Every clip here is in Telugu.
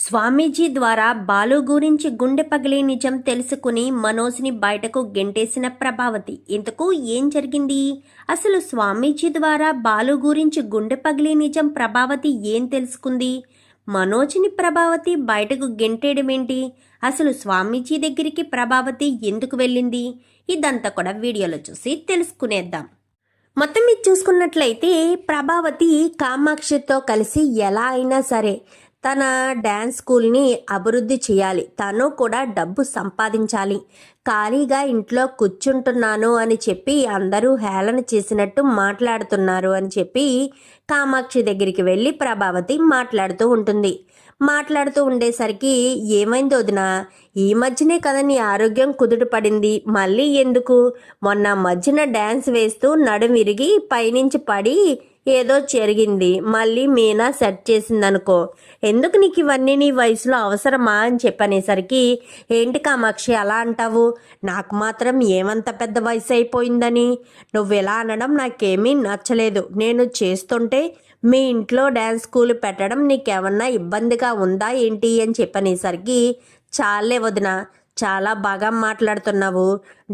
స్వామీజీ ద్వారా బాలు గురించి గుండె పగిలే నిజం తెలుసుకుని మనోజ్ని బయటకు గెంటేసిన ప్రభావతి. ఇంతకు ఏం జరిగింది? అసలు స్వామీజీ ద్వారా బాలు గురించి గుండె పగిలే నిజం ప్రభావతి ఏం తెలుసుకుంది? మనోజ్ని ప్రభావతి బయటకు గెంటేయడమేంటి? అసలు స్వామీజీ దగ్గరికి ప్రభావతి ఎందుకు వెళ్ళింది? ఇదంతా కూడా వీడియోలో చూసి తెలుసుకునేద్దాం. మొత్తం మీరు చూసుకున్నట్లయితే ప్రభావతి కామాక్షితో కలిసి ఎలా అయినా సరే తన డ్యాన్స్ స్కూల్ని అభివృద్ధి చేయాలి, తను కూడా డబ్బు సంపాదించాలి, ఖాళీగా ఇంట్లో కూర్చుంటున్నాను అని చెప్పి అందరూ హేళన చేసినట్టు మాట్లాడుతున్నారు అని చెప్పి కామాక్షి దగ్గరికి వెళ్ళి ప్రభావతి మాట్లాడుతూ ఉంటుంది. మాట్లాడుతూ ఉండేసరికి ఏమైంది వదినా, ఈ మధ్యనే కదా నీ ఆరోగ్యం కుదుట పడింది, మళ్ళీ ఎందుకు? మొన్న మధ్యన డ్యాన్స్ వేస్తూ నడుం విరిగి పైనుంచి పడి ఏదో జరిగింది, మళ్ళీ మీనా సెట్ చేసిందనుకో, ఎందుకు నీకు ఇవన్నీ నీ వయసులో అవసరమా అని చెప్పనేసరికి, ఏంటి కామాక్షి అలా అంటావు, నాకు మాత్రం ఏమంత పెద్ద వయసు అయిపోయిందని? నువ్వు ఎలా అనడం నాకేమీ నచ్చలేదు. నేను చేస్తుంటే మీ ఇంట్లో డ్యాన్స్ స్కూల్ పెట్టడం నీకేమన్నా ఇబ్బందిగా ఉందా ఏంటి అని చెప్పనేసరికి, చాలే వదిన, చాలా బాగా మాట్లాడుతున్నావు,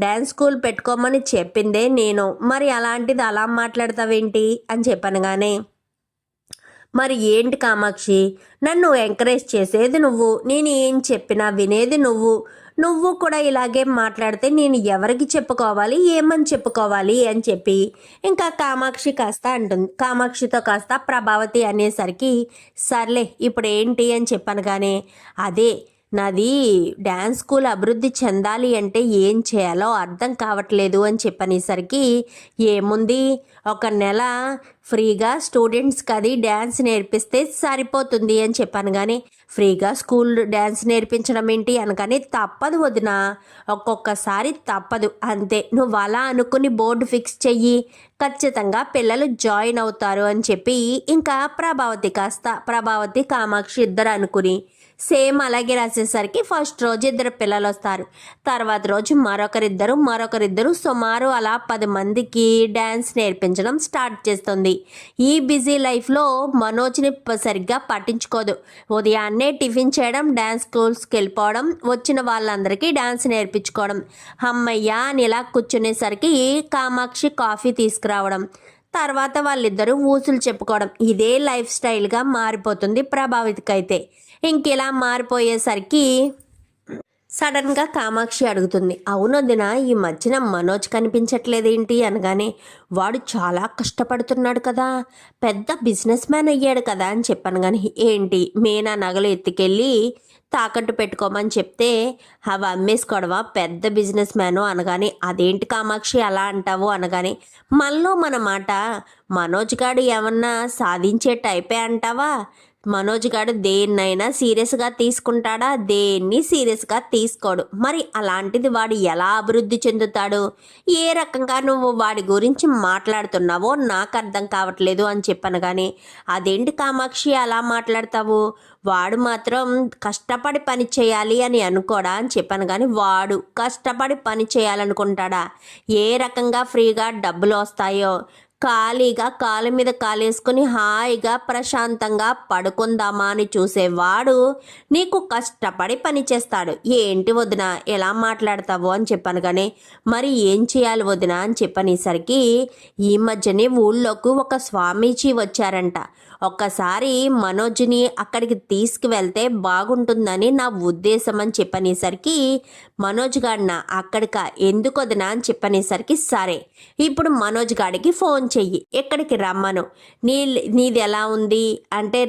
డ్యాన్స్ స్కూల్ పెట్టుకోమని చెప్పిందే నేను, మరి అలాంటిది అలా మాట్లాడతావేంటి అని చెప్పనగానే, మరి ఏంటి కామాక్షి, నన్ను ఎంకరేజ్ చేసేది నువ్వు, నేను ఏం చెప్పినా వినేది నువ్వు కూడా ఇలాగే మాట్లాడితే నేను ఎవరికి చెప్పుకోవాలి, ఏమని చెప్పుకోవాలి అని చెప్పి ఇంకా కామాక్షి కాస్త అంటుంది. కామాక్షితో కాస్త ప్రభావతి అనేసరికి, సర్లే ఇప్పుడు ఏంటి అని చెప్పనగానే, అదే నాది డ్యాన్స్ స్కూల్ అభివృద్ధి చెందాలి అంటే ఏం చేయాలో అర్థం కావట్లేదు అని చెప్పనేసరికి, ఏముంది, ఒక నెల ఫ్రీగా స్టూడెంట్స్కి అది డ్యాన్స్ నేర్పిస్తే సరిపోతుంది అని చెప్పాను. కానీ ఫ్రీగా స్కూల్ డ్యాన్స్ నేర్పించడం ఏంటి అనగానే, తప్పదు వదిన, ఒక్కొక్కసారి తప్పదు అంతే, నువ్వు అలా అనుకుని బోర్డు ఫిక్స్ చెయ్యి, ఖచ్చితంగా పిల్లలు జాయిన్ అవుతారు అని చెప్పి ఇంకా ప్రభావతి కామాక్షి ఇద్దరు అనుకుని సేమ్ అలాగే రాసేసరికి ఫస్ట్ రోజు 2 పిల్లలు వస్తారు, తర్వాత రోజు మరొకరిద్దరు సుమారు అలా 10 మందికి డ్యాన్స్ నేర్పించడం స్టార్ట్ చేస్తుంది. ఈ బిజీ లైఫ్లో మనోజ్ని సరిగ్గా పట్టించుకోదు. ఉదయాన్నే టిఫిన్ చేయడం, డ్యాన్స్ స్కూల్స్కి వెళ్ళిపోవడం, వచ్చిన వాళ్ళందరికీ డ్యాన్స్ నేర్పించుకోవడం, అమ్మయ్య అని ఇలా కూర్చునేసరికి కామాక్షి కాఫీ తీసుకురావడం, తర్వాత వాళ్ళిద్దరూ ఊసులు చెప్పుకోవడం, ఇదే లైఫ్ స్టైల్గా మారిపోతుంది ప్రభావితికి. అయితే ఇంకెలా మారిపోయేసరికి సడన్గా కామాక్షి అడుగుతుంది, అవునొదిన, ఈ మధ్యన మనోజ్ కనిపించట్లేదేంటి అనగానే, వాడు చాలా కష్టపడుతున్నాడు కదా, పెద్ద బిజినెస్ మ్యాన్ అయ్యాడు కదా అని చెప్పాను. కానీ ఏంటి, మీనా నగలు ఎత్తుకెళ్ళి తాకట్టు పెట్టుకోమని చెప్తే అవి అమ్మేసుకోవడమా, పెద్ద బిజినెస్ మ్యాను అనగానే, అదేంటి కామాక్షి అలా అంటావు అనగానే, మనలో మన మాట, మనోజ్ గాడు ఏమన్నా సాధించే టైపే అంటావా? మనోజ్ గారు దేన్నైనా సీరియస్గా తీసుకుంటాడా? దేన్ని సీరియస్గా తీసుకోడు. మరి అలాంటిది వాడు ఎలా అభివృద్ధి చెందుతాడు? ఏ రకంగా నువ్వు వాడి గురించి మాట్లాడుతున్నావో నాకు అర్థం కావట్లేదు అని చెప్పాను. కానీ అదేంటి కామాక్షి అలా మాట్లాడతావు, వాడు మాత్రం కష్టపడి పని చేయాలి అని అనుకోడా అని చెప్పాను. కానీ వాడు కష్టపడి పని చేయాలనుకుంటాడా? ఏ రకంగా ఫ్రీగా డబ్బులు వస్తాయో, ఖాళీగా కాలు మీద కాలేసుకుని హాయిగా ప్రశాంతంగా పడుకుందామా అని చూసేవాడు నీకు కష్టపడి పని చేస్తాడు. ఏంటి వదిన ఎలా మాట్లాడతావు అని చెప్పాను. కానీ మరి ఏం చేయాలి వదిన అని చెప్పనేసరికి, ఈ మధ్యనే ఊళ్ళోకి ఒక స్వామీజీ వచ్చారంట, ఒక్కసారి మనోజ్ని అక్కడికి తీసుకువెళ్తే బాగుంటుందని నా ఉద్దేశం అని చెప్పనేసరికి, మనోజ్ గాడిన అక్కడిక ఎందుకు వదినా అని చెప్పనేసరికి, సరే ఇప్పుడు మనోజ్ గాడికి ఫోన్ చెయ్యి, ఎక్కడికి రమ్మను, నీది ఎలా ఉంది అంటే,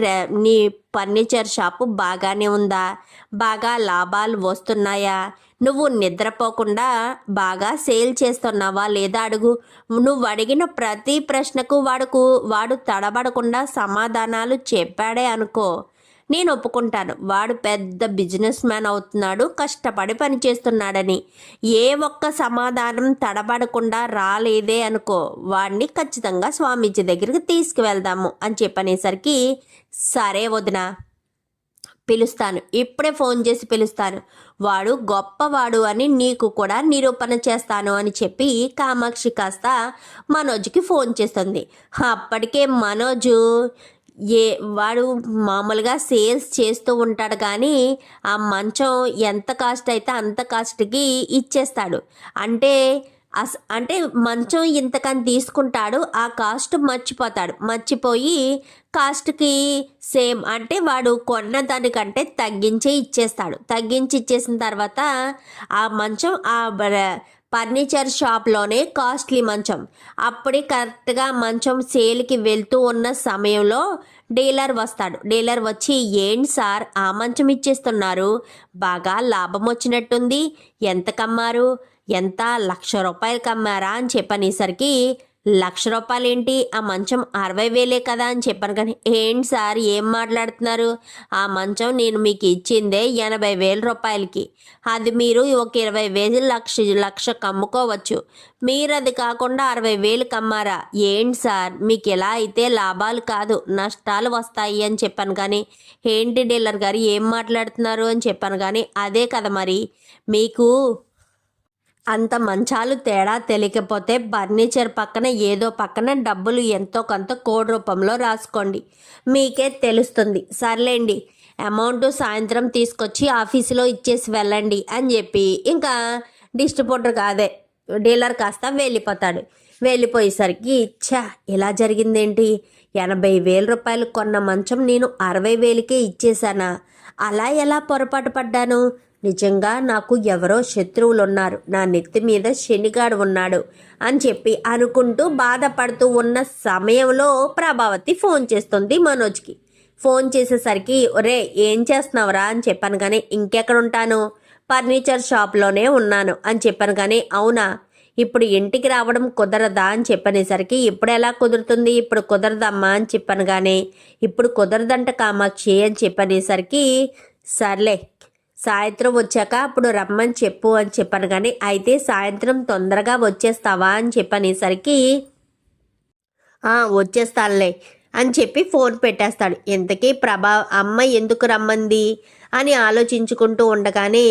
నీ ఫర్నిచర్ షాపు బాగానే ఉందా, బాగా లాభాలు వస్తున్నాయా, నువ్వు నిద్రపోకుండా బాగా సేల్ చేస్తున్నావా లేదా అడుగు. నువ్వు అడిగిన ప్రతి ప్రశ్నకు వాడు తడబడకుండా సమాధానాలు చెప్పాడే అనుకో, నేను ఒప్పుకుంటాను, వాడు పెద్ద బిజినెస్ మ్యాన్ అవుతున్నాడు, కష్టపడి పనిచేస్తున్నాడని. ఏ ఒక్క సమాధానం తడబడకుండా రాలేదే అనుకో, వాడిని ఖచ్చితంగా స్వామీజీ దగ్గరికి తీసుకువెళ్దాము అని చెప్పనేసరికి, సరే వదిన, పిలుస్తాను, ఇప్పుడే ఫోన్ చేసి పిలుస్తాను, వాడు గొప్పవాడు అని నీకు కూడా నిరూపణ చేస్తాను అని చెప్పి కామాక్షి కాస్త మనోజ్కి ఫోన్ చేస్తుంది. అప్పటికే మనోజు ఏ వాడు మామూలుగా సేల్స్ చేస్తూ ఉంటాడు కానీ ఆ మంచం ఎంత కాస్ట్ అయితే అంత కాస్ట్కి ఇచ్చేస్తాడు. అంటే అంటే మంచం ఇంతకని తీసుకుంటాడు, ఆ కాస్ట్ మర్చిపోతాడు. మర్చిపోయి కాస్ట్కి సేమ్ అంటే వాడు కొన్న దానికంటే తగ్గించే ఇచ్చేస్తాడు. తగ్గించి ఇచ్చేసిన తర్వాత ఆ మంచం ఫర్నిచర్ షాప్లోనే కాస్ట్లీ మంచం. అప్పుడే కరెక్ట్గా మంచం సేల్కి వెళ్తూ ఉన్న సమయంలో డీలర్ వస్తాడు. డీలర్ వచ్చి, ఏంటి సార్ ఆ మంచం ఇచ్చేస్తున్నారు, బాగా లాభం వచ్చినట్టుంది, ఎంత కమ్మారు, ఎంత, 1,00,000 కమ్మారా అని చెప్పనేసరికి, 1,00,000 రూపాయలేంటి, ఆ మంచం 60,000 కదా అని చెప్పాను. కానీ ఏంటి సార్ ఏం మాట్లాడుతున్నారు, ఆ మంచం నేను మీకు ఇచ్చిందే 80,000 రూపాయలకి, అది మీరు ఒక 20,000 లక్ష కమ్ముకోవచ్చు, మీరు అది కాకుండా 60,000 కమ్మారా, ఏంటి సార్ మీకు ఎలా అయితే లాభాలు కాదు నష్టాలు వస్తాయి అని చెప్పాను. కానీ ఏంటి డీలర్ గారు ఏం మాట్లాడుతున్నారు అని చెప్పాను. కానీ అదే కదా మరి, మీకు అంత మంచాలు తేడా తెలియకపోతే ఫర్నిచర్ పక్కన ఏదో పక్కన డబ్బులు ఎంతో కొంత కోడ్ రూపంలో రాసుకోండి, మీకే తెలుస్తుంది. సర్లేండి, అమౌంట్ సాయంత్రం తీసుకొచ్చి ఆఫీసులో ఇచ్చేసి వెళ్ళండి అని చెప్పి ఇంకా డిస్ట్రిబ్యూటర్ కాదే డీలర్ కాస్త వెళ్ళిపోతాడు. వెళ్ళిపోయేసరికి ఇలా జరిగిందేంటి, 80,000 రూపాయలు కొన్న మంచం నేను 60,000కే ఇచ్చేసానా, అలా ఎలా పొరపాటు పడ్డాను, నిజంగా నాకు ఎవరో శత్రువులు ఉన్నారు, నా నెత్తి మీద శనిగాడు ఉన్నాడు అని చెప్పి అనుకుంటూ బాధపడుతూ ఉన్న సమయంలో ప్రభావతి ఫోన్ చేస్తుంది మనోజ్కి. ఫోన్ చేసేసరికి, ఒరే ఏం చేస్తున్నావురా అని చెప్పాను. కానీ ఇంకెక్కడ ఉంటాను, ఫర్నిచర్ షాప్లోనే ఉన్నాను అని చెప్పాను. కానీ అవునా, ఇప్పుడు ఇంటికి రావడం కుదరదా అని చెప్పనేసరికి, ఇప్పుడు ఎలా కుదురుతుంది, ఇప్పుడు కుదరదమ్మా అని చెప్పాను. కానీ ఇప్పుడు కుదరదంట కామాక్షి అని చెప్పనేసరికి, సర్లే సాయంత్రం వచ్చాక అప్పుడు రమ్మని చెప్పు అని చెప్పాను. కానీ అయితే సాయంత్రం తొందరగా వచ్చేస్తావా అని చెప్పనేసరికి, వచ్చేస్తానులే అని చెప్పి ఫోన్ పెట్టేస్తాడు. ఇంతకీ అమ్మ ఎందుకు రమ్మంది అని ఆలోచించుకుంటూ ఉండగానే,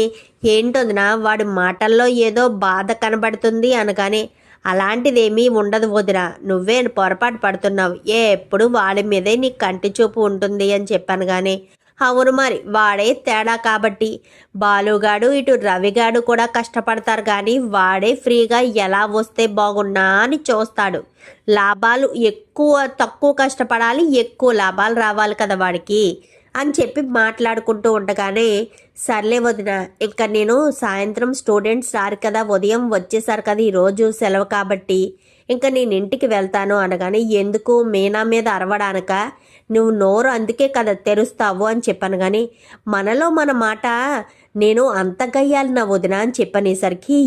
ఏంటొదినా వాడి మాటల్లో ఏదో బాధ కనబడుతుంది అనగానే, అలాంటిదేమీ ఉండదు వదిన, నువ్వే పొరపాటు పడుతున్నావు, ఎప్పుడు వాడి మీదే నీ కంటి చూపు ఉంటుంది అని చెప్పాను. కానీ అవును మరి, వాడే తేడా కాబట్టి, బాలుగాడు ఇటు రవిగాడు కూడా కష్టపడతారు కానీ వాడే ఫ్రీగా ఎలా వస్తే బాగున్నా అని చూస్తాడు. లాభాలు తక్కువ కష్టపడాలి, ఎక్కువ లాభాలు రావాలి కదా వాడికి అని చెప్పి మాట్లాడుకుంటూ ఉండగానే, సర్లే వదిన, ఇంకా నేను సాయంత్రం స్టూడెంట్స్ రారు కదా, ఉదయం వచ్చేసారు కదా, ఈరోజు సెలవు కాబట్టి ఇంకా నేను ఇంటికి వెళ్తాను అనగానే, ఎందుకు మీనా మీద అరవడానక, నువ్వు నోరు అందుకే కదా తెరుస్తావు అని చెప్పాను. కానీ మనలో మన మాట, నేను అంత గయ్యాలి నా వదిన అని చెప్పనేసరికి,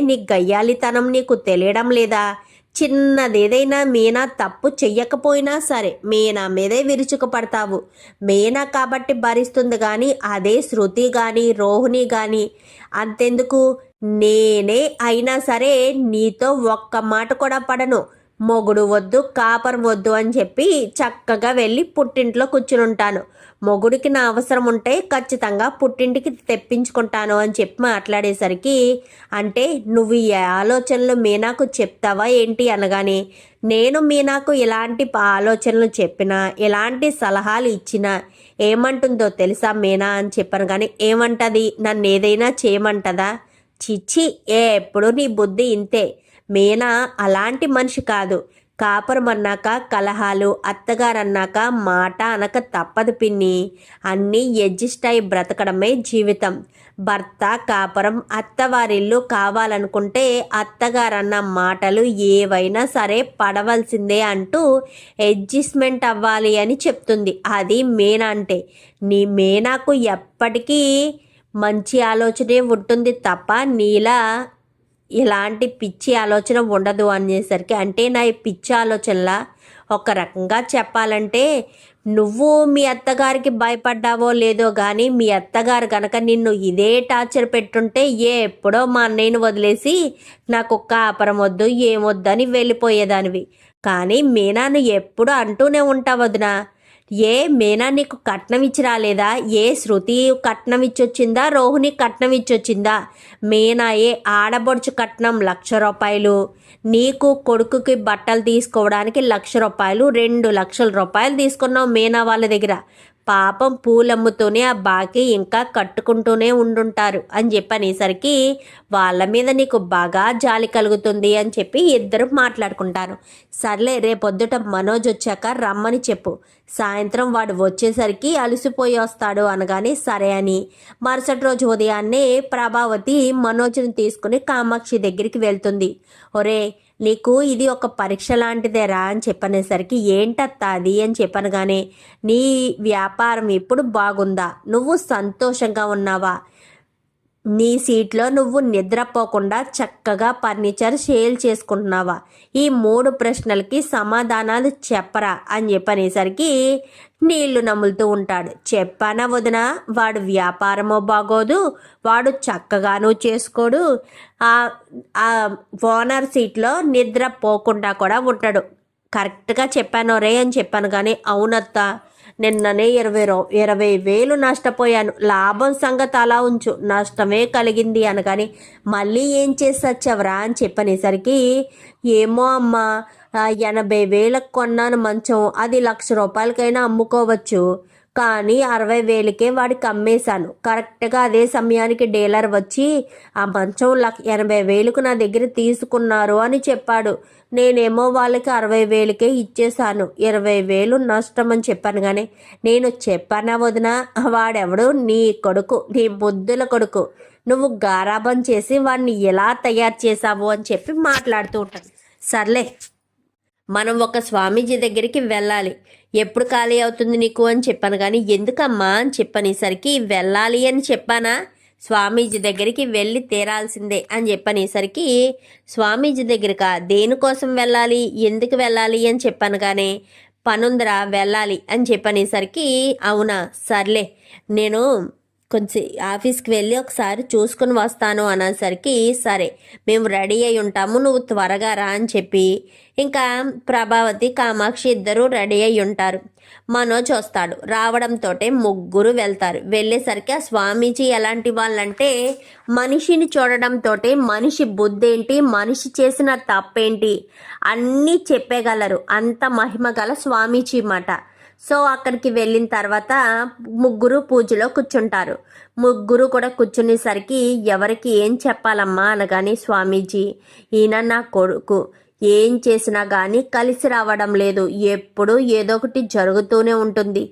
నీ గయ్యాలితనం నీకు తెలియడం లేదా, చిన్నదేదైనా మీనా తప్పు చెయ్యకపోయినా సరే మీనా మీదే విరుచుకుపడతావు, మీనా కాబట్టి భరిస్తుంది. కానీ అదే శృతి కానీ రోహిణి కానీ అంతెందుకు, నేనే అయినా సరే నీతో ఒక్క మాట కూడా పడను, మొగుడు వద్దు కాపరం వద్దు అని చెప్పి చక్కగా వెళ్ళి పుట్టింట్లో కూర్చుని ఉంటాను, మొగుడికి నా అవసరం ఉంటే ఖచ్చితంగా పుట్టింటికి తెప్పించుకుంటాను అని చెప్పి మాట్లాడేసరికి, అంటే నువ్వు ఈ ఆలోచనలు మీనాకు చెప్తావా ఏంటి అనగానే, నేను మీనాకు ఎలాంటి ఆలోచనలు చెప్పినా ఎలాంటి సలహాలు ఇచ్చినా ఏమంటుందో తెలుసా మీనా అని చెప్పాను. కానీ ఏమంటది, నన్ను ఏదైనా చేయమంటదా, చిచ్చి ఎప్పుడు నీ బుద్ధి ఇంతే, మీనా అలాంటి మనిషి కాదు, కాపురం అన్నాక కలహాలు, అత్తగారన్నాక మాట అనక తప్పదు పిన్ని, అన్నీ అడ్జస్ట్ అయి బ్రతకడమే జీవితం, భర్త కాపురం అత్తవారిల్లు కావాలనుకుంటే అత్తగారన్న మాటలు ఏవైనా సరే పడవలసిందే అంటూ అడ్జస్ట్మెంట్ అవ్వాలి అని చెప్తుంది. అది మీనా అంటే, నీ మీనాకు ఎప్పటికీ మంచి ఆలోచనే ఉంటుంది తప్ప నీలా ఇలాంటి పిచ్చి ఆలోచన ఉండదు అనేసరికి, అంటే నా ఈ పిచ్చి ఆలోచనలా, ఒక రకంగా చెప్పాలంటే నువ్వు మీ అత్తగారికి భయపడ్డావో లేదో కానీ మీ అత్తగారు కనుక నిన్ను ఇదే టార్చర్ పెట్టుంటే ఎప్పుడో మా అన్నయ్యను వదిలేసి నాకు కాపురం వద్దు ఏమొద్దని వెళ్ళిపోయేదానివి. కానీ మీనాను ఎప్పుడు అంటూనే ఉంటావు వదినా, ఏ మీనా నీకు కట్నం ఇచ్చి రాలేదా? ఏ శృతి కట్నం ఇచ్చొచ్చిందా? రోహిణి కట్నం ఇచ్చొచ్చిందా? మీనాయే ఆడబడుచు కట్నం 1,00,000 నీకు కొడుకుకి బట్టలు తీసుకోవడానికి 1,00,000 2,00,000 రూపాయలు తీసుకున్నావు మీనా వాళ్ళ దగ్గర. పాపం పూలమ్ముతూనే ఆ బాకీ ఇంకా కట్టుకుంటూనే ఉండుంటారు అని చెప్పనేసరికి వాళ్ళ మీద నీకు బాగా జాలి కలుగుతుంది అని చెప్పి ఇద్దరు మాట్లాడుకుంటారు. సర్లే రేపొద్దుట మనోజ్ వచ్చాక రమ్మని చెప్పు, సాయంత్రం వాడు వచ్చేసరికి అలసిపోయి వస్తాడు అనగానే సరే అని మరుసటి రోజు ఉదయాన్నే ప్రభావతి మనోజ్ని తీసుకుని కామాక్షి దగ్గరికి వెళ్తుంది. ఒరే నీకు ఇది ఒక పరీక్ష లాంటిదేరా అని చెప్పనేసరికి ఏంటత్తా అది అని చెప్పనగానే నీ వ్యాపారం ఇప్పుడు బాగుందా? నువ్వు సంతోషంగా ఉన్నావా? నీ సీట్లో నువ్వు నిద్రపోకుండా చక్కగా ఫర్నిచర్ సేల్ చేసుకుంటున్నావా? ఈ 3 ప్రశ్నలకి సమాధానాలు చెప్పరా అని చెప్పనేసరికి నీళ్లు నములుతూ ఉంటాడు. చెప్పానా వదిన, వాడు వ్యాపారమో బాగోదు, వాడు చక్కగాను చేసుకోడు, ఆ ఓనర్ సీట్లో నిద్రపోకుండా కూడా ఉంటాడు. కరెక్ట్గా చెప్పాను రే అని చెప్పాను. కానీ అవునత్తా, నిన్ననే 20,000 నష్టపోయాను, లాభం సంగతి అలా ఉంచు, నష్టమే కలిగింది అనగాని మళ్ళీ ఏం చేసి వచ్చావరా అని చెప్పనేసరికి ఏమో అమ్మా, 80,000 కొన్నాను మంచం, అది 1,00,000 రూపాయలకైనా అమ్ముకోవచ్చు, కానీ 60,000కే వాడికి అమ్మేశాను. కరెక్ట్గా అదే సమయానికి డీలర్ వచ్చి ఆ మంచం 80,000కు నా దగ్గర తీసుకున్నారు అని చెప్పాడు. నేనేమో వాళ్ళకి 60,000కే ఇచ్చేశాను. 20,000 నష్టం అని చెప్పాను. కానీ నేను చెప్పానా వదిన, వాడెవడు? నీ కొడుకు, నీ బుద్ధుల కొడుకు. నువ్వు గారాబం చేసి వాడిని ఎలా తయారు చేశావు అని చెప్పి మాట్లాడుతూ ఉంటాను. సర్లే మనం ఒక స్వామీజీ దగ్గరికి వెళ్ళాలి, ఎప్పుడు ఖాళీ అవుతుంది నీకు అని చెప్పాను. కానీ ఎందుకమ్మా అని చెప్పనేసరికి వెళ్ళాలి అని చెప్పానా, స్వామీజీ దగ్గరికి వెళ్ళి తీరాల్సిందే అని చెప్పనేసరికి స్వామీజీ దగ్గరకా, దేనికోసం వెళ్ళాలి, ఎందుకు వెళ్ళాలి అని చెప్పాను. కానీ పనుందరా వెళ్ళాలి అని చెప్పనేసరికి అవునా సర్లే నేను కొంచెం ఆఫీస్కి వెళ్ళి ఒకసారి చూసుకుని వస్తాను అనేసరికి సరే మేము రెడీ అయి ఉంటాము, నువ్వు త్వరగా రా అని చెప్పి ఇంకా ప్రభావతి కామాక్షి ఇద్దరు రెడీ అయి ఉంటారు. మనోజ్ వస్తాడు. రావడంతో ముగ్గురు వెళ్తారు. వెళ్ళేసరికి ఆ స్వామీజీ ఎలాంటి వాళ్ళంటే మనిషిని చూడడంతో మనిషి బుద్ధి ఏంటి, మనిషి చేసిన తప్పేంటి అన్నీ చెప్పగలరు, అంత మహిమ గల స్వామీజీ మాట. సో అక్కడికి వెళ్ళిన తర్వాత ముగ్గురు పూజలో కూర్చుంటారు. ముగ్గురు కూడా కూర్చునేసరికి ఎవరికి ఏం చెప్పాలమ్మా అనగానే స్వామీజీ, ఈయన నా కొడుకు, ఏం చేసినా కానీ కలిసి రావడం లేదు, ఎప్పుడు ఏదో ఒకటి జరుగుతూనే ఉంటుంది,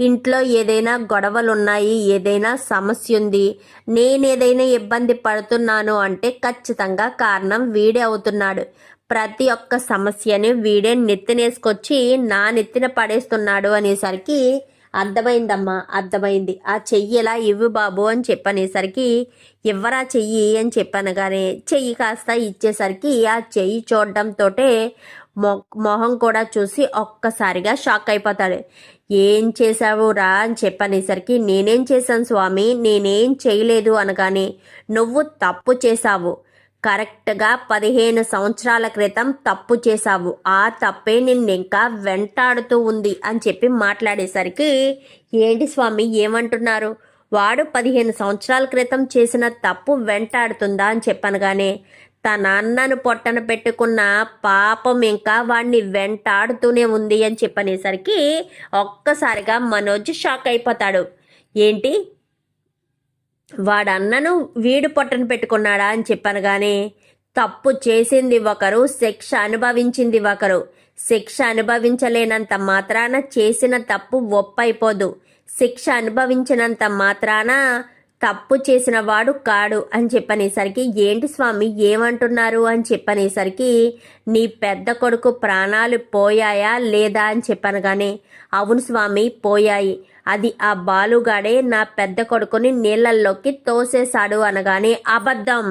ఇంట్లో ఏదైనా గొడవలు ఉన్నాయి, ఏదైనా సమస్య ఉంది, నేనేదైనా ఇబ్బంది పడుతున్నాను అంటే ఖచ్చితంగా కారణం వీడే అవుతున్నాడు. ప్రతి ఒక్క సమస్యని వీడే నెత్తినేసుకొచ్చి నా నెత్తిన పడేస్తున్నాడు అనేసరికి అర్థమైందమ్మా, అర్థమైంది, ఆ చెయ్యి ఎలా ఇవ్వు బాబు అని చెప్పనేసరికి ఇవ్వరా చెయ్యి అని చెప్పనగానే చెయ్యి కాస్త ఇచ్చేసరికి ఆ చెయ్యి చూడడంతో మొహం కూడా చూసి ఒక్కసారిగా షాక్ అయిపోతాడు. ఏం చేశావు రా అని చెప్పనేసరికి నేనేం చేశాను స్వామి, నేనేం చేయలేదు అనగానే నువ్వు తప్పు చేశావు, కరెక్ట్గా 15 సంవత్సరాల క్రితం తప్పు చేశావు, ఆ తప్పే నిన్నింకా వెంటాడుతూ ఉంది అని చెప్పి మాట్లాడేసరికి ఏంటి స్వామి ఏమంటున్నారు, వాడు 15 సంవత్సరాల క్రితం చేసిన తప్పు వెంటాడుతుందా అని చెప్పనగానే తన అన్నను పొట్టన పెట్టుకున్న పాపం ఇంకా వాడిని వెంటాడుతూనే ఉంది అని చెప్పనేసరికి ఒక్కసారిగా మనోజ్ షాక్ అయిపోతాడు. ఏంటి, వాడన్నను వీడు పొట్టను పెట్టుకున్నాడా అని చెప్పాను. కానీ తప్పు చేసింది ఒకరు, శిక్ష అనుభవించింది ఒకరు. శిక్ష అనుభవించలేనంత మాత్రాన చేసిన తప్పు ఒప్పైపోదు, శిక్ష అనుభవించినంత మాత్రాన తప్పు చేసిన వాడు కాడు అని చెప్పనేసరికి ఏంటి స్వామి ఏమంటున్నారు అని చెప్పనేసరికి నీ పెద్ద కొడుకు ప్రాణాలు పోయాయా లేదా అని చెప్పాను. కానీ అవును స్వామి పోయాయి, అది ఆ బాలుగాడే నా పెద్ద కొడుకుని నీళ్ళల్లోకి తోసేశాడు అనగానే అబద్ధం,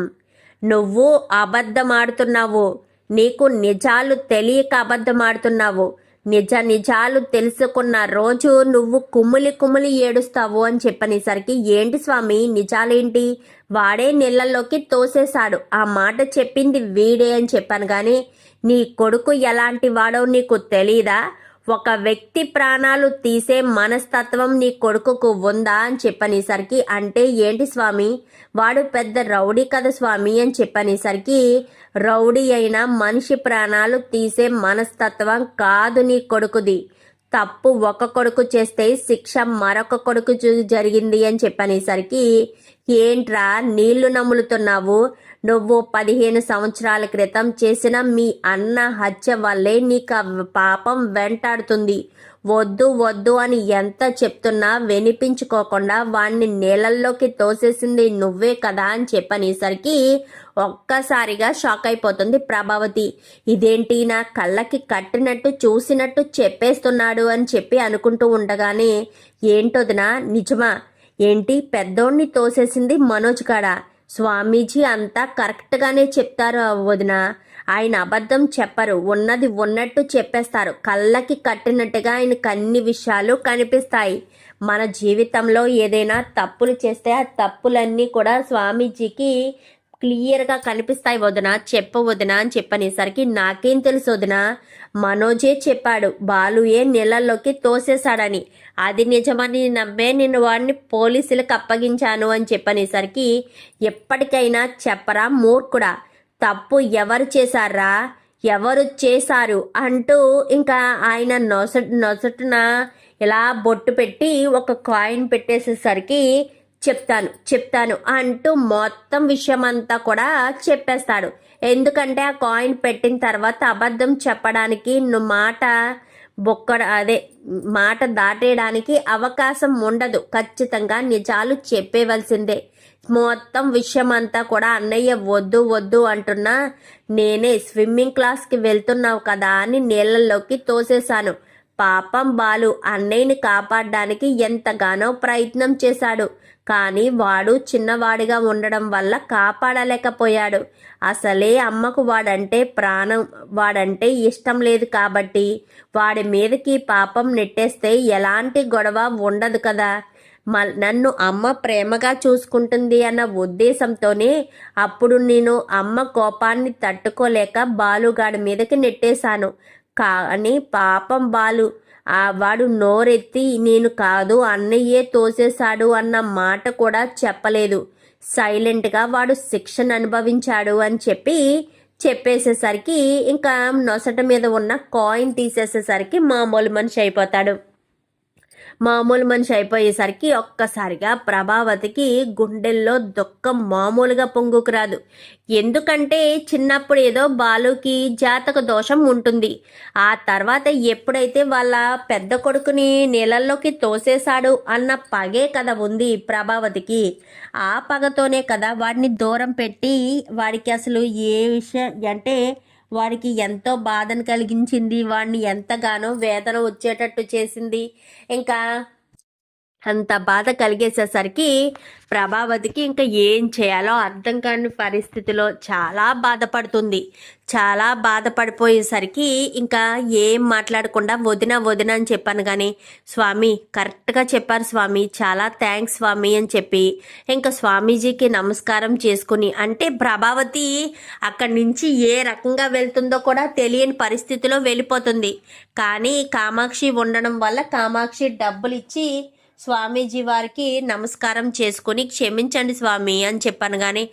నువ్వు అబద్ధం ఆడుతున్నావు, నీకు నిజాలు తెలియక అబద్ధం ఆడుతున్నావు, నిజాలు తెలుసుకున్న రోజు నువ్వు కుమ్మిలి కుమ్మిలి ఏడుస్తావు అని చెప్పనేసరికి ఏంటి స్వామి నిజాలేంటి, వాడే నీళ్ళల్లోకి తోసేశాడు, ఆ మాట చెప్పింది వీడే అని చెప్పాను. కానీ నీ కొడుకు ఎలాంటి వాడో నీకు తెలీదా, ఒక వ్యక్తి ప్రాణాలు తీసే మనస్తత్వం నీ కొడుకుకు ఉందా అని చెప్పనేసరికి, అంటే ఏంటి స్వామి, వాడు పెద్ద రౌడీ కదా స్వామి అని చెప్పనేసరికి, రౌడీ అయిన మనిషి ప్రాణాలు తీసే మనస్తత్వం కాదు నీ కొడుకుది. తప్పు ఒక కొడుకు చేస్తే శిక్ష మరొక కొడుకు జరిగింది అని చెప్పనేసరికి, ఏంట్రా నీళ్లు నములుతున్నావు, నువ్వు 15 సంవత్సరాల క్రితం చేసిన మీ అన్న హత్య వల్లే నీకు పాపం వెంటాడుతుంది. వద్దు వద్దు అని ఎంత చెప్తున్నా వినిపించుకోకుండా వాణ్ణి నీళ్ళల్లోకి తోసేసింది నువ్వే కదా అని చెప్పనేసరికి ఒక్కసారిగా షాక్ అయిపోతుంది ప్రభావతి. ఇదేంటి నా కళ్ళకి కట్టినట్టు చూసినట్టు చెప్పేస్తున్నాడు అని చెప్పి అనుకుంటూ ఉండగానే, ఏంటొదినా నిజమా, ఏంటి పెద్దోడిని తోసేసింది మనోజ్ కాడా? స్వామీజీ అంతా కరెక్ట్గానే చెప్తారు వదిన, ఆయన అబద్ధం చెప్పరు, ఉన్నది ఉన్నట్టు చెప్పేస్తారు. కళ్ళకి కట్టినట్టుగా ఆయనకు అన్ని విషయాలు కనిపిస్తాయి. మన జీవితంలో ఏదైనా తప్పులు చేస్తే ఆ తప్పులన్నీ కూడా స్వామీజీకి క్లియర్గా కనిపిస్తాయి వదిన, చెప్ప వదిన అని చెప్పనేసరికి, నాకేం తెలుసు వదిన, మనోజే చెప్పాడు బాలుయే నీళ్ళల్లోకి తోసేశాడని. అది నిజమని నమ్మే నేను వాడిని పోలీసులకు అప్పగించాను అని చెప్పనేసరికి, ఎప్పటికైనా చెప్పరా మూర్ఖుడా, తప్పు ఎవరు చేశారా, ఎవరు చేశారు అంటూ ఇంకా ఆయన నొసటున ఇలా బొట్టు పెట్టి ఒక కాయిన్ పెట్టేసేసరికి, చెప్తాను అంటూ మొత్తం విషయం అంతా కూడా చెప్పేస్తాడు. ఎందుకంటే ఆ కాయిన్ పెట్టిన తర్వాత అబద్ధం చెప్పడానికి మాట దాటేయడానికి అవకాశం ఉండదు. ఖచ్చితంగా నిజాలు చెప్పేవలసిందే. మొత్తం విషయం అంతా కూడా అన్నయ్య వద్దు వద్దు అంటున్నా, నేనే స్విమ్మింగ్ క్లాస్కి వెళ్తున్నావు కదా అని నీళ్ళల్లోకి తోసేశాను. పాపం బాలు అన్నయ్యని కాపాడడానికి ఎంతగానో ప్రయత్నం చేశాడు. కానీ వాడు చిన్నవాడిగా ఉండడం వల్ల కాపాడలేకపోయాడు. అసలే అమ్మకు వాడంటే ఇష్టం లేదు కాబట్టి వాడి మీదకి పాపం నెట్టేస్తే ఎలాంటి గొడవ ఉండదు కదా. నన్ను అమ్మ ప్రేమగా చూసుకుంటుంది అన్న ఉద్దేశంతోనే అప్పుడు నేను అమ్మ కోపాన్ని తట్టుకోలేక బాలుగాడి మీదకి నెట్టేశాను. కానీ పాపం బాలు వాడు నోరెత్తి నేను కాదు అన్నయ్యే తోసేశాడు అన్న మాట కూడా చెప్పలేదు. సైలెంట్గా వాడు శిక్షను అనుభవించాడు అని చెప్పేసేసరికి ఇంకా నొసట మీద ఉన్న కాయిన్ తీసేసేసరికి మామూలు మనిషి అయిపోతాడు. మామూలు మనిషి అయిపోయేసరికి ఒక్కసారిగా ప్రభావతికి గుండెల్లో దుఃఖం మామూలుగా పొంగుకురాదు. ఎందుకంటే చిన్నప్పుడు ఏదో బాలుకి జాతక దోషం ఉంటుంది. ఆ తర్వాత ఎప్పుడైతే వాళ్ళ పెద్ద కొడుకుని నీళ్ళల్లోకి తోసేశాడు అన్న పగే కదా ఉంది ప్రభావతికి. ఆ పగతోనే కదా వాడిని దూరం పెట్టి వాడికి అసలు ఏ విషయం అంటే వాడికి ఎంతో బాధను కలిగించింది, వాడిని ఎంతగానో వేదన వచ్చేటట్టు చేసింది. ఇంకా అంత బాధ కలిగేసేసరికి ప్రభావతికి ఇంకా ఏం చేయాలో అర్థం కాని పరిస్థితిలో చాలా బాధపడుతుంది. చాలా బాధపడిపోయేసరికి ఇంకా ఏం మాట్లాడకుండా వదిన అని చెప్పాను. కానీ స్వామి కరెక్ట్గా చెప్పారు స్వామి, చాలా థ్యాంక్స్ స్వామి అని చెప్పి ఇంకా స్వామీజీకి నమస్కారం చేసుకుని, అంటే ప్రభావతి అక్కడి నుంచి ఏ రకంగా వెళ్తుందో కూడా తెలియని పరిస్థితిలో వెళ్ళిపోతుంది. కానీ కామాక్షి ఉండడం వల్ల కామాక్షి డబ్బులు ఇచ్చి స్వామీజీ వారికి నమస్కారం చేసుకుని క్షమించండి స్వామి అని చెప్పాను. కానీ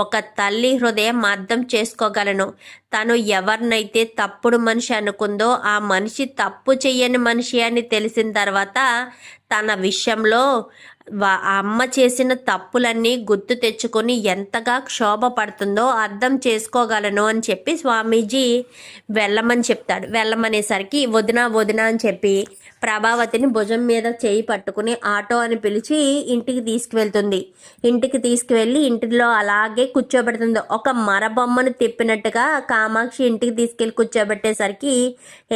ఒక తల్లి హృదయం అర్థం చేసుకోగలను. తను ఎవరినైతే తప్పుడు మనిషి అనుకుందో ఆ మనిషి తప్పు చెయ్యని మనిషి అని తెలిసిన తర్వాత తన విషయంలో అమ్మ చేసిన తప్పులన్నీ గుర్తు తెచ్చుకొని ఎంతగా క్షోభపడుతుందో అర్థం చేసుకోగలను అని చెప్పి స్వామీజీ వెళ్ళమని చెప్తాడు. వెళ్ళమనేసరికి వదిన అని చెప్పి ప్రభావతిని భుజం మీద చేయి పట్టుకుని ఆటో అని పిలిచి ఇంటికి తీసుకువెళ్తుంది. ఇంటికి తీసుకువెళ్ళి ఇంటిలో అలాగే కూర్చోబెడుతుంది. ఒక మరబొమ్మను తిప్పినట్టుగా కామాక్షి ఇంటికి తీసుకెళ్ళి కూర్చోబెట్టేసరికి,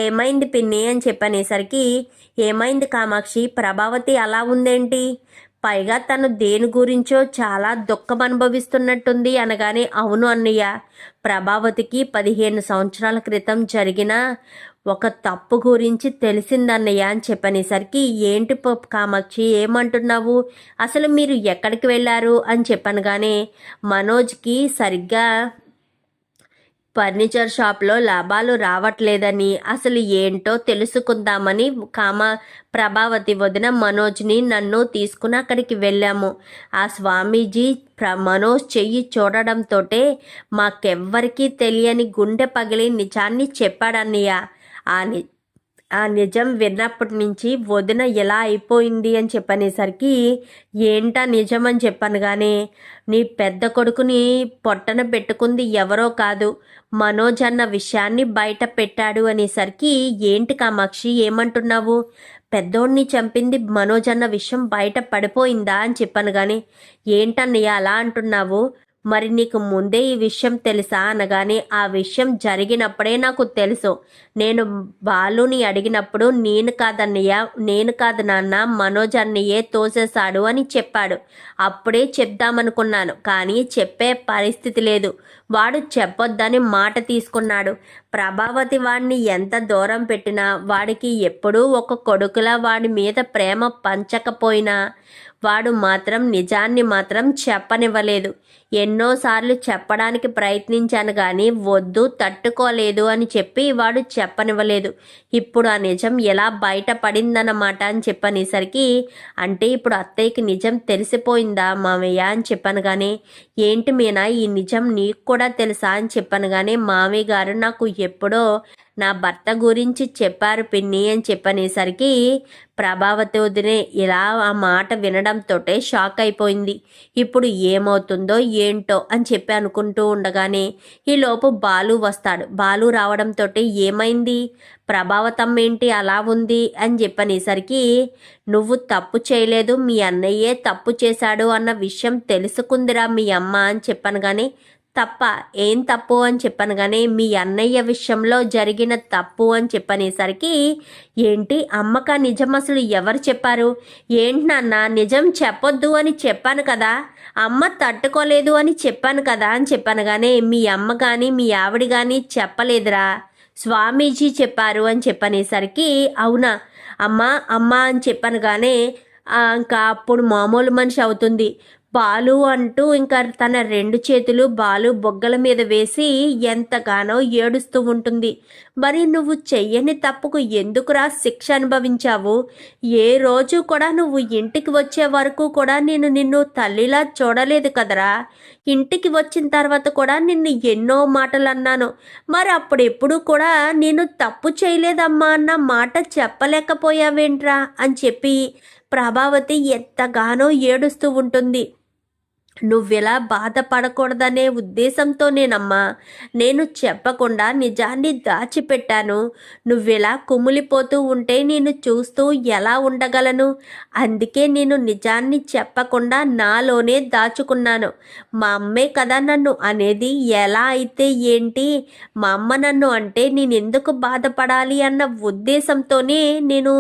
ఏమైంది పిన్ని అని చెప్పనేసరికి, ఏమైంది కామాక్షి, ప్రభావతి అలా ఉందేంటి, పైగా తను దేని గురించో చాలా దుఃఖం అనుభవిస్తున్నట్టుంది అనగానే, అవును అన్నయ్య, ప్రభావతికి 15 సంవత్సరాల క్రితం జరిగిన ఒక తప్పు గురించి తెలిసిందన్నయ్య అని చెప్పనేసరికి, ఏంటి కామాక్షి ఏమంటున్నావు, అసలు మీరు ఎక్కడికి వెళ్ళారు అని చెప్పనగానే, మనోజ్కి సరిగ్గా ఫర్నిచర్ షాప్లో లాభాలు రావట్లేదని అసలు ఏంటో తెలుసుకుందామని ప్రభావతి వదిన మనోజ్ని నన్ను తీసుకుని అక్కడికి వెళ్ళాము. ఆ స్వామీజీ మనోజ్ చెయ్యి చూడడంతోటే మాకెవ్వరికీ తెలియని గుండె పగిలి నిజాన్ని చెప్పాడన్నయ్య. ఆ నిజం విన్నప్పటి నుంచి వదిన ఎలా అయిపోయింది అని చెప్పనేసరికి ఏంటా నిజం అని చెప్పాను. కానీ నీ పెద్ద కొడుకుని పొట్టన పెట్టుకుంది ఎవరో కాదు, మనోజ్ అన్న విషయాన్ని బయట పెట్టాడు అనేసరికి ఏంటి కామాక్షి ఏమంటున్నావు? పెద్దోడిని చంపింది మనోజ్ అన్న విషయం బయట పడిపోయిందా అని చెప్పాను. కానీ ఏంటన్నయ్య అలా అంటున్నావు? మరి నీకు ముందే ఈ విషయం తెలుసా అనగానే ఆ విషయం జరిగినప్పుడే నాకు తెలుసు. నేను బాలుని అడిగినప్పుడు నేను కాదు నాన్న, మనోజ్ అన్నయ్యే తోసేశాడు అని చెప్పాడు. అప్పుడే చెప్దామనుకున్నాను, కానీ చెప్పే పరిస్థితి లేదు. వాడు చెప్పొద్దని మాట తీసుకున్నాడు. ప్రభావతి వాడిని ఎంత దూరం పెట్టినా వాడికి ఎప్పుడూ ఒక కొడుకులా వాడి మీద ప్రేమ పంచకపోయినా వాడు మాత్రం నిజాన్ని మాత్రం చెప్పనివ్వలేదు. ఎన్నోసార్లు చెప్పడానికి ప్రయత్నించాను కానీ వద్దు, తట్టుకోలేదు అని చెప్పి వాడు చెప్పనివ్వలేదు. ఇప్పుడు ఆ నిజం ఎలా బయటపడిందన్నమాట అని చెప్పనేసరికి, అంటే ఇప్పుడు అత్తయ్యకి నిజం తెలిసిపోయిందా మామయ్య అని చెప్పాను. కానీ ఏంటి మీనా ఈ నిజం నీకు కూడా తెలుసా అని చెప్పాను. కానీ మామయ్య గారు నాకు ఎప్పుడో నా భర్త గురించి చెప్పారు పిన్ని అని చెప్పనేసరికి ప్రభావతి వదినే ఇలా ఆ మాట వినడంతో షాక్ అయిపోయింది. ఇప్పుడు ఏమవుతుందో ఏంటో అని చెప్పి అనుకుంటూ ఉండగానే ఈలోపు బాలు వస్తాడు. బాలు రావడంతో ఏమైంది, ప్రభావతమ్మ ఏంటి అలా ఉంది అని చెప్పనేసరికి, నువ్వు తప్పు చేయలేదు, మీ అన్నయ్యే తప్పు చేశాడు అన్న విషయం తెలుసుకుందిరా మీ అమ్మ అని చెప్పాను. కానీ తప్ప ఏం తప్పు అని చెప్పాను. కానీ మీ అన్నయ్య విషయంలో జరిగిన తప్పు అని చెప్పనేసరికి, ఏంటి అమ్మక నిజం అసలు ఎవరు చెప్పారు? ఏంటి నాన్న నిజం చెప్పొద్దు అని చెప్పాను కదా, అమ్మ తట్టుకోలేదు అని చెప్పాను కదా అని చెప్పాను. కానీ మీ అమ్మ కానీ మీ ఆవిడ కానీ చెప్పలేదురా, స్వామీజీ చెప్పారు అని చెప్పనేసరికి, అవునా అమ్మ అని చెప్పాను. కానీ ఇంకా అప్పుడు మామూలు మనిషి అవుతుంది. బాలు అంటూ ఇంకా తన 2 చేతులు బాలు బొగ్గల మీద వేసి ఎంతగానో ఏడుస్తూ ఉంటుంది. మరి నువ్వు చెయ్యని తప్పుకు ఎందుకురా శిక్ష అనుభవించావు? ఏ రోజు కూడా నువ్వు ఇంటికి వచ్చే వరకు కూడా నేను నిన్ను తల్లిలా చూడలేదు కదరా. ఇంటికి వచ్చిన తర్వాత కూడా నిన్ను ఎన్నో మాటలు అన్నాను. మరి అప్పుడెప్పుడు కూడా నేను తప్పు చేయలేదమ్మా అన్న మాట చెప్పలేకపోయావేంట్రా అని చెప్పి ప్రభావతి ఎంతగానో ఏడుస్తూ ఉంటుంది. నువ్వెలా బాధపడకూడదనే ఉద్దేశంతోనేనమ్మా నేను చెప్పకుండా నిజాన్ని దాచిపెట్టాను. నువ్వెలా కుమిలిపోతూ ఉంటే నేను చూస్తూ ఎలా ఉండగలను? అందుకే నేను నిజాన్ని చెప్పకుండా నాలోనే దాచుకున్నాను. మా అమ్మే కదా నన్ను అనేది, ఎలా అయితే ఏంటి, మా అమ్మ నన్ను అంటే నేనెందుకు బాధపడాలి అన్న ఉద్దేశంతోనే నేను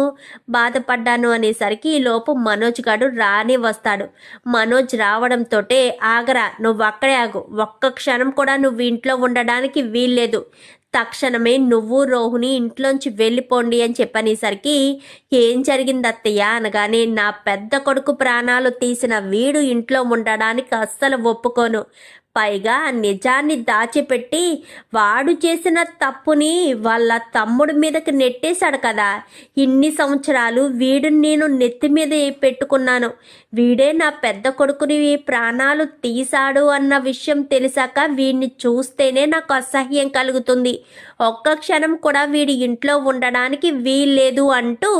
బాధపడ్డాను అనేసరికి ఈలోపు మనోజ్ గారు రాని వస్తాడు. మనోజ్ రావడంతో ఆగరా, నువ్వు అక్కడే ఆగు, ఒక్క క్షణం కూడా నువ్వు ఇంట్లో ఉండడానికి వీల్లేదు, తక్షణమే నువ్వు రోహిణి ఇంట్లోంచి వెళ్ళిపోండి అని చెప్పనేసరికి, ఏం జరిగింది అత్తయ్య అనగానే, నా పెద్ద కొడుకు ప్రాణాలు తీసిన వీడు ఇంట్లో ఉండడానికి అస్సలు ఒప్పుకోను. పైగా నిజాన్ని దాచిపెట్టి వాడు చేసిన తప్పుని వాళ్ళ తమ్ముడి మీదకి నెట్టేశాడు కదా. ఇన్ని సంవత్సరాలు వీడిని నేను నెత్తి మీద పెట్టుకున్నాను. వీడే నా పెద్ద కొడుకుని ప్రాణాలు తీశాడు అన్న విషయం తెలిసాక వీడిని చూస్తేనే నాకు అసహ్యం కలుగుతుంది. ఒక్క క్షణం కూడా వీడి ఇంట్లో ఉండడానికి వీల్లేదు అంటూ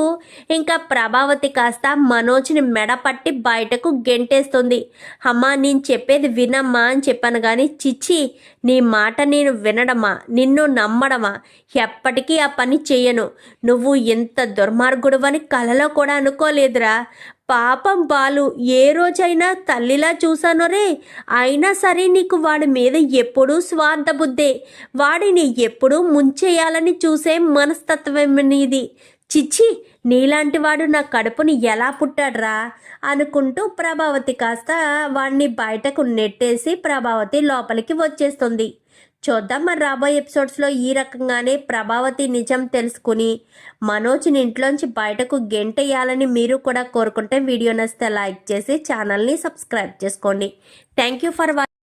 ఇంకా ప్రభావతి కాస్త మనోజ్ని మెడపట్టి బయటకు గెంటేస్తుంది. అమ్మా నేను చెప్పేది వినమ్మా అని చెప్పాను. కానీ చిచ్చి, నీ మాట నేను వినడమా, నిన్ను నమ్మడమా? ఎప్పటికీ ఆ పని చెయ్యను. నువ్వు ఇంత దుర్మార్గుడువని కలలో కూడా అనుకోలేదురా. పాపం బాలు ఏ రోజైనా తల్లిలా చూశానో రే. అయినా సరే నీకు వాడి మీద ఎప్పుడూ స్వార్థ బుద్ధే. వాడిని ఎప్పుడూ ముంచేయాలని చూసే మనస్తత్వం నీది. చిచ్చి, నీలాంటి వాడు నా కడుపుని ఎలా పుట్టాడ్రా అనుకుంటూ ప్రభావతి కాస్త వాడిని బయటకు నెట్టేసి ప్రభావతి లోపలికి వచ్చేస్తుంది. చూద్దాం మరి రాబోయే ఎపిసోడ్స్లో ఈ రకంగానే ప్రభావతి నిజం తెలుసుకుని మనోజ్ని ఇంట్లోంచి బయటకు గెంటేయాలని మీరు కూడా కోరుకుంటే వీడియో నచ్చితే లైక్ చేసి ఛానల్ని సబ్స్క్రైబ్ చేసుకోండి. Thank you for watching.